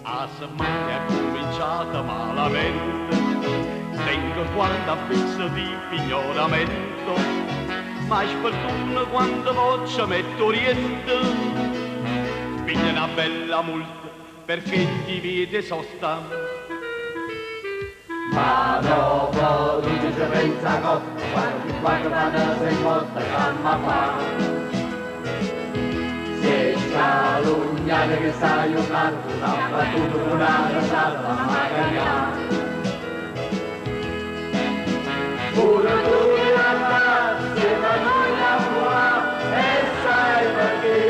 La settimana è cominciata malamente, tengo quando affisso di pignoramento, ma sfortuna quando voce metto riente, piglia una bella multa perché ti vede sosta. Ma dopo tutti ci pensa coppa, quando fanno sei motta calma fa. Si è scalugnata che sta giocando, una battuta con una rasata la maglia. Pure tu che la passi, ma non la tua, e sai perché.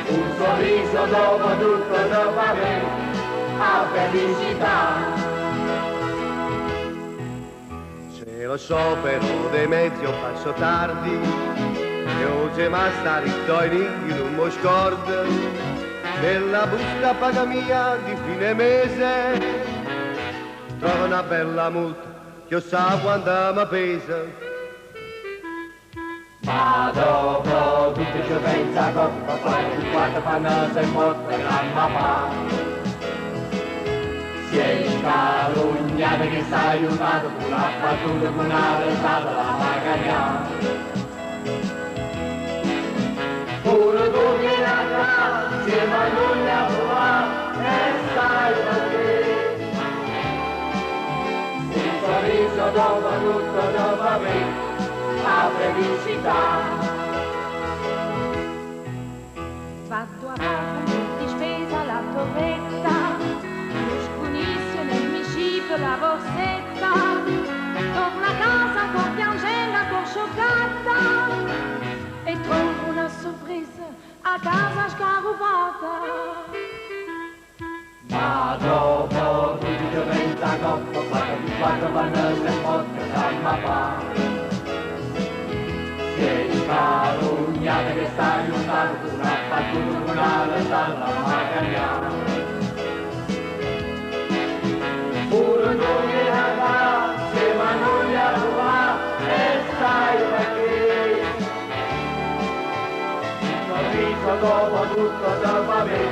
Un sorriso dopo tutto dopo me, a felicità. Se lo sciopero dei mezzi o passo tardi, e oggi ma sta ritto in un scordo, nella busta paga mia di fine mese, trovo una bella multa che io sa quanto mi pesa. Ma dopo tutti ci pensa coppa, quando fanno sei morta gramma fa. Si è scalugnata che sta aiutato, con la battuta con una rasata la maglia. Pure tu che la grazie ma non la tua, e sai perché. Un sorriso dopo tutto dopo me, la felicità. Vado a casa, di spesa la torretta, lo scunisio nel miscipio la borsetta, torno a casa con piangenda, con scioccata, e trovo una sorpresa a casa scarupata. Ma dopo tutti ci pensa coppa, quando fanno sei morta calma fa. Si è scalugnata che sta aiutando, una battuta con una rasata la maglia. Pure tu che la grazie ma non la tua, e sai perché. Un sorriso dopo tutto dopo me,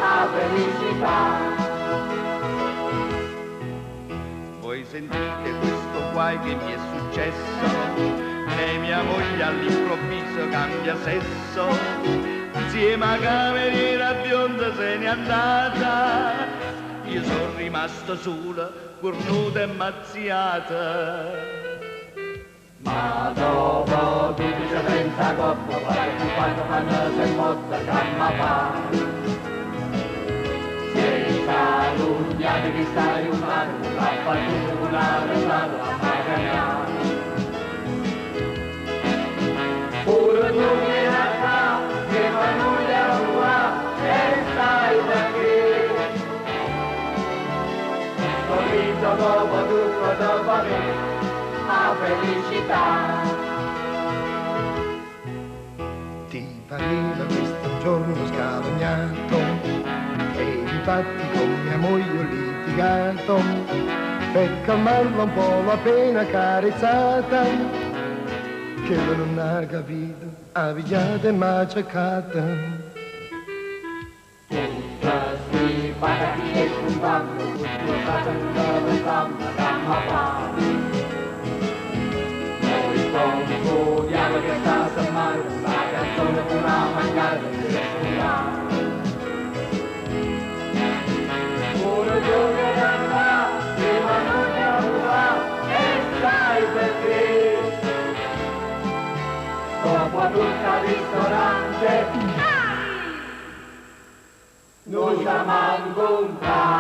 a felicità. Voi sentite questo guai che mi è successo, e mia moglie all'improvviso cambia sesso, insieme a cameriera bionda se n'è andata, io sono rimasto sola, cornuta e mazziata. Ma dopo tutti ci pensa coppa, quando fanno sei morta calma fa. Si è scalugnata che sta aiutando, la battuta con una rasata la maglia. Pure tu che la grazie ma non la tua, e sai perché. Sorriso dopo tutto dopo me, a felicità. Ti pareva questo giorno scalognato, e infatti con mia moglie ho litigato, per calmarla un po' la pena carezzata, che lui non ha capito, ha pigliato e m'ha cercata. Tutta schifata chi è spuntato, tutto stato in dove gamma fa. Noi concludiamo che sta settimana, la canzone con una mangiata di respirare. Pure tu che la grazie ma non la tua, e sai perché. Dopo tutto al ristorante, noi siamo incontrati.